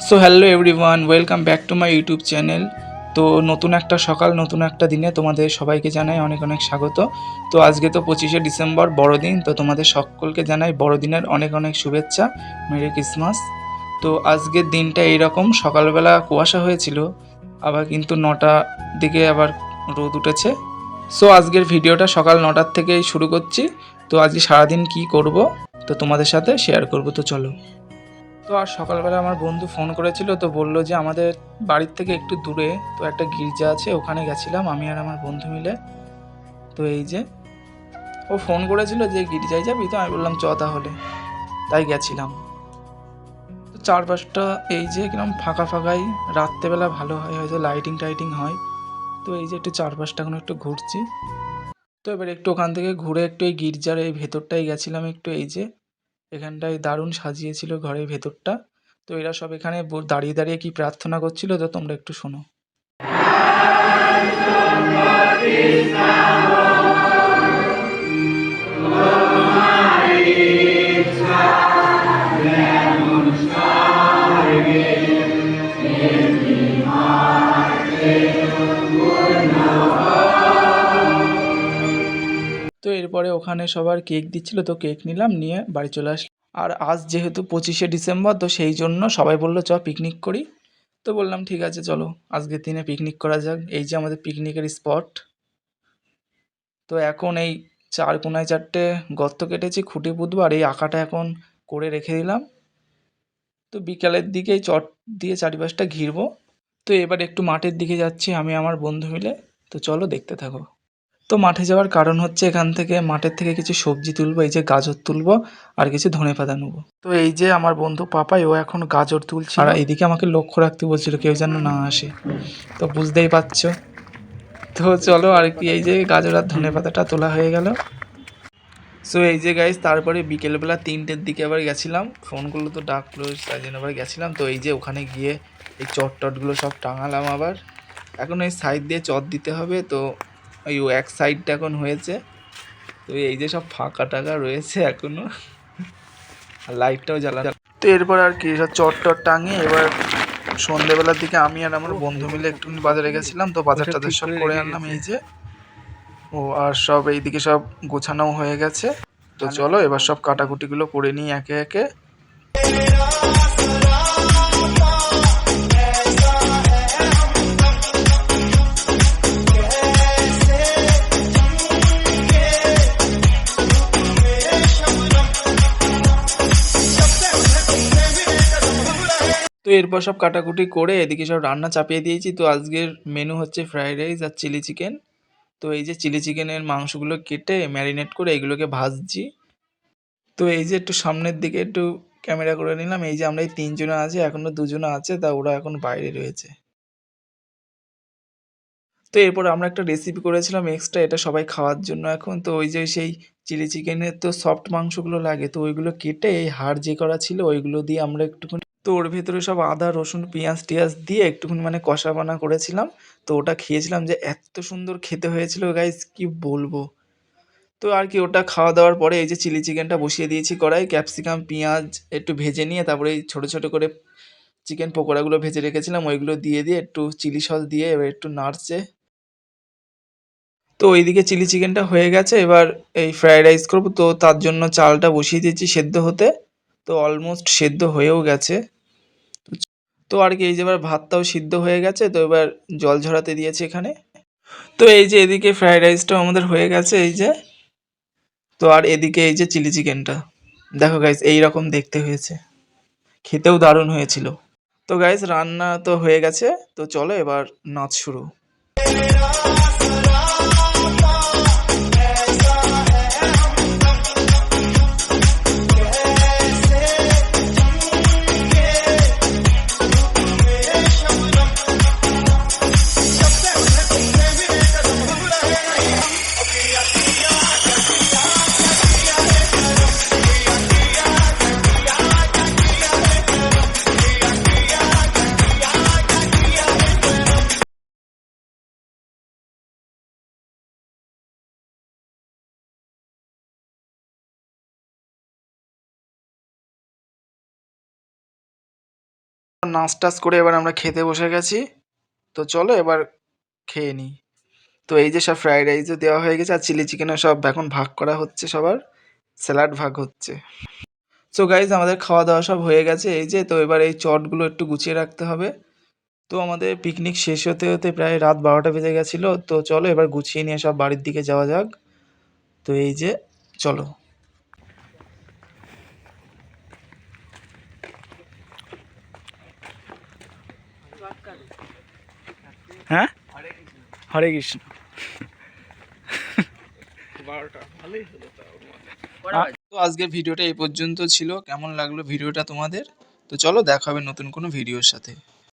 So hello everyone, welcome back to my YouTube channel. তো নতুন একটা সকাল, নতুন একটা দিনে তোমাদের সবাইকে জানাই অনেক অনেক স্বাগত। তো আজকে তো 25শে ডিসেম্বর, বড়দিন। তো তোমাদের সকলকে জানাই বড়দিনের অনেক অনেক শুভেচ্ছা, মেরি ক্রিসমাস। তো আজকের দিনটা এইরকম, সকালবেলা কুয়াশা হয়েছিল, আবার কিন্তু 9টার দিকে আবার রোদ উঠেছে। সো আজকের ভিডিওটা সকাল 9টার থেকেই শুরু করছি। তো আজকে সারাদিন কি করব তো তোমাদের সাথে শেয়ার করব। তো চলো। তো আর সকালবেলা আমার বন্ধু ফোন করেছিল, তো বললো যে আমাদের বাড়ির থেকে একটু দূরে তো একটা গির্জা আছে, ওখানে গেছিলাম আমি আর আমার বন্ধু মিলে। তো এই যে ও ফোন করেছিল যে গির্জায় যাবি, তো আমি বললাম চ তাহলে, তাই গেছিলাম। তো চারপাশটা এই যে কিরকম ফাঁকা ফাঁকাই, রাত্রেবেলা ভালো হয়, হয়তো লাইটিং টাইটিং হয়। তো এই যে একটু চারপাশটা এখন একটু ঘুরছি। তো এবার একটু ওখান থেকে ঘুরে একটু এই গির্জার এই ভেতরটাই গেছিলাম একটু। এই যে এখানটায় দারুণ সাজিয়েছিল ঘরের ভেতরটা। তো এরা সব এখানে দাঁড়িয়ে দাঁড়িয়ে কি প্রার্থনা করছিল, তো তোমরা একটু শোনো। তো এরপরে ওখানে সবার কেক দিচ্ছিল, তো কেক নিলাম, নিয়ে বাড়ি চলে আসলাম। আর আজ যেহেতু 25শে ডিসেম্বর, তো সেই জন্য সবাই বললো চ পিকনিক করি। তো বললাম ঠিক আছে চলো, আজকের দিনে পিকনিক করা যাক। এই যে আমাদের পিকনিকের স্পট। তো এখন এই চার কোনায় 4টে গর্ত কেটেছি, খুঁটি পুঁতবো, আর এই আঁকাটা এখন করে রেখে দিলাম। তো বিকালের দিকে এই চট দিয়ে চারিপাশটা ঘিরবো। তো এবার একটু মাঠের দিকে যাচ্ছি আমি আমার বন্ধু মিলে। তো চলো দেখতে থাকো। তো মাঠে যাওয়ার কারণ হচ্ছে এখান থেকে মাঠের থেকে কিছু সবজি তুলবো, এই যে গাজর তুলবো আর কিছু ধনেপাতা নেবো। তো এই যে আমার বন্ধু পাপাই, ও এখন গাজর তুলছে, আর এইদিকে আমাকে লক্ষ্য রাখতে বলছিল কেউ যেন না আসে। তো বুঝতেই পারছো। তো চলো আর কি, এই যে গাজর আর ধনেপাতাটা তোলা হয়ে গেল। সো এই যে গাইস, তারপরে বিকেলবেলা 3টের দিকে আবার গেছিলাম, ফোন করলো তো ডাকলো, তাই জন্য আবার গেছিলাম। তো এই যে ওখানে গিয়ে এই চট টটগুলো সব টাঙালাম আবার। এখন এই সাইড দিয়ে চট দিতে হবে, তো ওই এক সাইডটা এখন হয়েছে। তো এই যে সব ফাঁকা টাকা রয়েছে এখনো, আর লাইটটাও জ্বালানো। তো এরপর আর কি সব চট টট টাঙিয়ে এবার সন্ধ্যেবেলার দিকে আমি আর আমার বন্ধু মিলে একটুখানি বাজারে গেছিলাম। তো বাজার টাজার সব করে আনলাম এই যে। ও আর সব এইদিকে সব গোছানো হয়ে গেছে। তো চলো এবার সব কাটাকুটিগুলো করে নিই একে একে। তো এরপর সব কাটাকুটি করে এদিকে সব রান্না চাপিয়ে দিয়েছি। তো আজকের মেনু হচ্ছে ফ্রাইড রাইস আর চিলি চিকেন। তো এই যে চিলি চিকেনের মাংসগুলো কেটে ম্যারিনেট করে এগুলোকে ভাজছি। তো এই যে একটু সামনের দিকে একটু ক্যামেরা করে নিলাম। এই যে আমরা এই 3জনা আছি, এখনো 2জনা আছে, তা ওরা এখন বাইরে রয়েছে। তো এরপর আমরা একটা রেসিপি করেছিলাম এক্সট্রা, এটা সবাই খাওয়ার জন্য এখন। তো ওই যে সেই চিলি চিকেনের তো সফট মাংসগুলো লাগে, তো ওইগুলো কেটে এই হাড় যে করা ছিল ওইগুলো দিয়ে আমরা একটুখানি, তো ওর ভেতরে সব আদা রসুন পেঁয়াজ টিয়াজ দিয়ে একটুখানি মানে কষা বানা করেছিলাম। তো ওটা খেয়েছিলাম, যে এত সুন্দর খেতে হয়েছিল গাইস, কি বলবো। তো আর কি ওটা খাওয়া দাওয়ার পরে এই যে চিলি চিকেনটা বসিয়ে দিয়েছি কড়াই, ক্যাপসিকাম পেঁয়াজ একটু ভেজে নিয়ে তারপরে এই ছোটো ছোটো করে চিকেন পকোড়াগুলো ভেজে রেখেছিলাম ওইগুলো দিয়ে দিয়ে একটু চিলি সস দিয়ে এবার একটু নাড়ছে। তো ওইদিকে চিলি চিকেনটা হয়ে গেছে, এবার এই ফ্রাইড রাইস করবো, তো তার জন্য চালটা বসিয়ে দিয়েছি সেদ্ধ হতে। তো অলমোস্ট সেদ্ধ হয়েও গেছে। তো আর কি এই যে এবার ভাতটাও সিদ্ধ হয়ে গেছে, তো এবার জল ঝরাতে দিয়েছি এখানে। তো এই যে এদিকে ফ্রাইড রাইসটাও আমাদের হয়ে গেছে এই যে। তো আর এদিকে এই যে চিলি চিকেনটা দেখো গাইস, এইরকম দেখতে হয়েছে, খেতেও দারুণ হয়েছিল। তো গাইস রান্না তো হয়ে গেছে, তো চলো এবার নাচ শুরু। নাচ টাচ করে এবার আমরা খেতে বসে গেছি। তো চলো এবার খেয়ে নিই। তো এই যে সব ফ্রাইড রাইসও দেওয়া হয়ে গেছে আর চিলি চিকেনও সব এখন ভাগ করা হচ্ছে, সবার স্যালাড ভাগ হচ্ছে। সো গাইজ আমাদের খাওয়া দাওয়া সব হয়ে গেছে, এই যে তো এবার এই চটগুলো একটু গুছিয়ে রাখতে হবে। তো আমাদের পিকনিক শেষ হতে হতে প্রায় রাত 12টা বেজে গেছিলো। তো চলো এবার গুছিয়ে নিয়ে সব বাড়ির দিকে যাওয়া যাক। তো এই যে চলো। হ্যাঁ, হরে কৃষ্ণ। তো আজকের ভিডিওটা এই পর্যন্ত ছিল। কেমন লাগলো ভিডিওটা তোমাদের? তো চলো দেখা হবে নতুন কোনো ভিডিওর সাথে।